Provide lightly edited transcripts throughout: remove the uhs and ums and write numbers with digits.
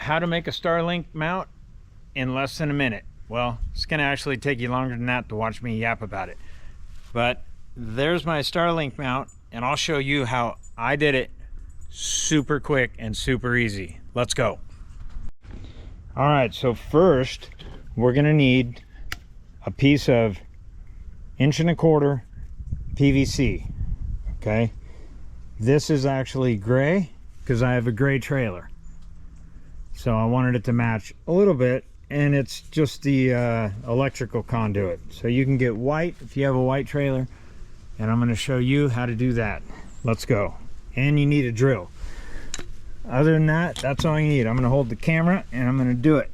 how to make a Starlink mount in less than a minute. Well, it's gonna actually take you longer than that to watch me yap about it. But there's my Starlink mount, and I'll show you how I did it super quick and super easy. Let's go. All right, so first we're gonna need a piece of 1¼ inch PVC. Okay, this is actually gray because I have a gray trailer, so I wanted it to match a little bit, and it's just the electrical conduit. So you can get white if you have a white trailer, and I'm going to show you how to do that. Let's go. And you need a drill. Other than that, that's all you need. I'm going to hold the camera and I'm going to do it.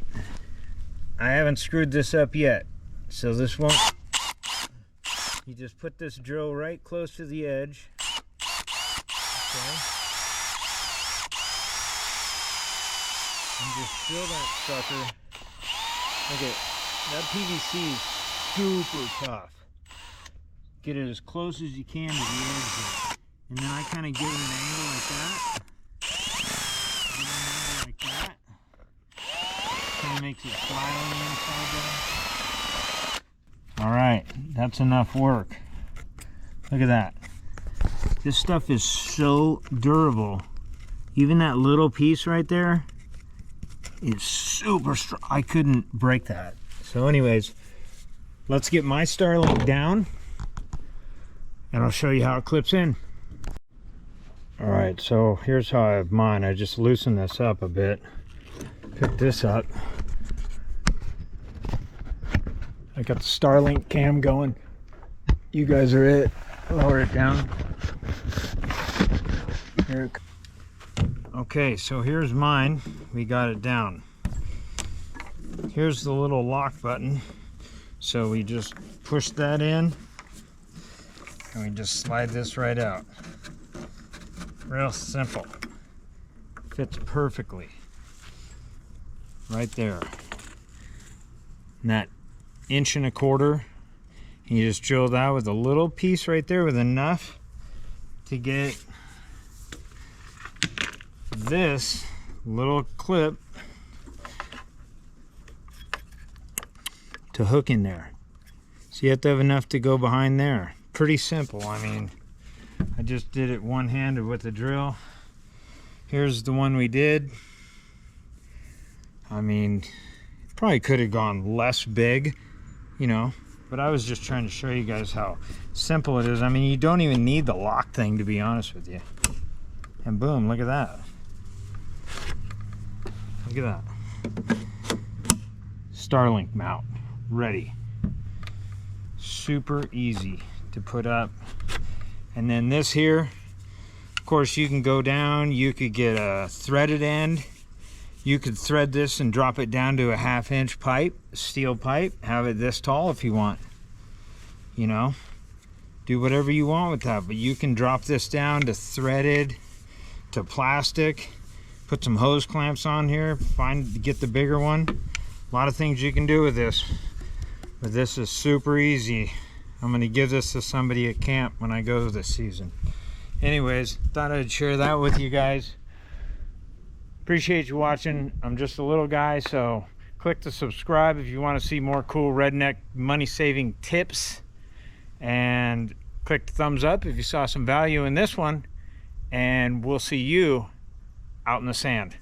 I haven't screwed this up yet, so this won't. You just put this drill right close to the edge. Okay. And just drill that sucker. Look at that PVC is super tough. Get it as close as you can to the edge here. And then I kind of give it an angle like that. Give it an angle like that. Kind of makes it slide on the inside there. Alright, that's enough work. Look at that. This stuff is so durable. Even that little piece right there is super strong. I couldn't break that. So anyways, let's get my Starlink down and I'll show you how it clips in. Alright, so here's how I have mine. I just loosened this up a bit. Pick this up. I got the Starlink cam going. You guys are it. Lower it down. Here. Okay, so here's mine. We got it down. Here's the little lock button. So we just push that in and we just slide this right out. Real simple. Fits perfectly. Right there. And that 1¼ inch, you just drill that with a little piece right there with enough to get this little clip to hook in there. So you have to have enough to go behind there. Pretty simple. I mean, I just did it one-handed with the drill. Here's the one we did. I mean, probably could have gone less big, you know, but I was just trying to show you guys how simple it is. I mean, you don't even need the lock thing, to be honest with you. And boom, look at that. Look at that. Starlink mount, ready. Super easy to put up. And then this here, of course, you can go down, you could get a threaded end. You could thread this and drop it down to a 1/2 inch pipe, steel pipe, have it this tall if you want. You know, do whatever you want with that, but you can drop this down to threaded, to plastic, put some hose clamps on here, get the bigger one. A lot of things you can do with this, but this is super easy. I'm going to give this to somebody at camp when I go this season. Anyways, thought I'd share that with you guys. Appreciate you watching. I'm just a little guy, so click to subscribe if you want to see more cool redneck money-saving tips, and click the thumbs up if you saw some value in this one, and we'll see you out in the sand.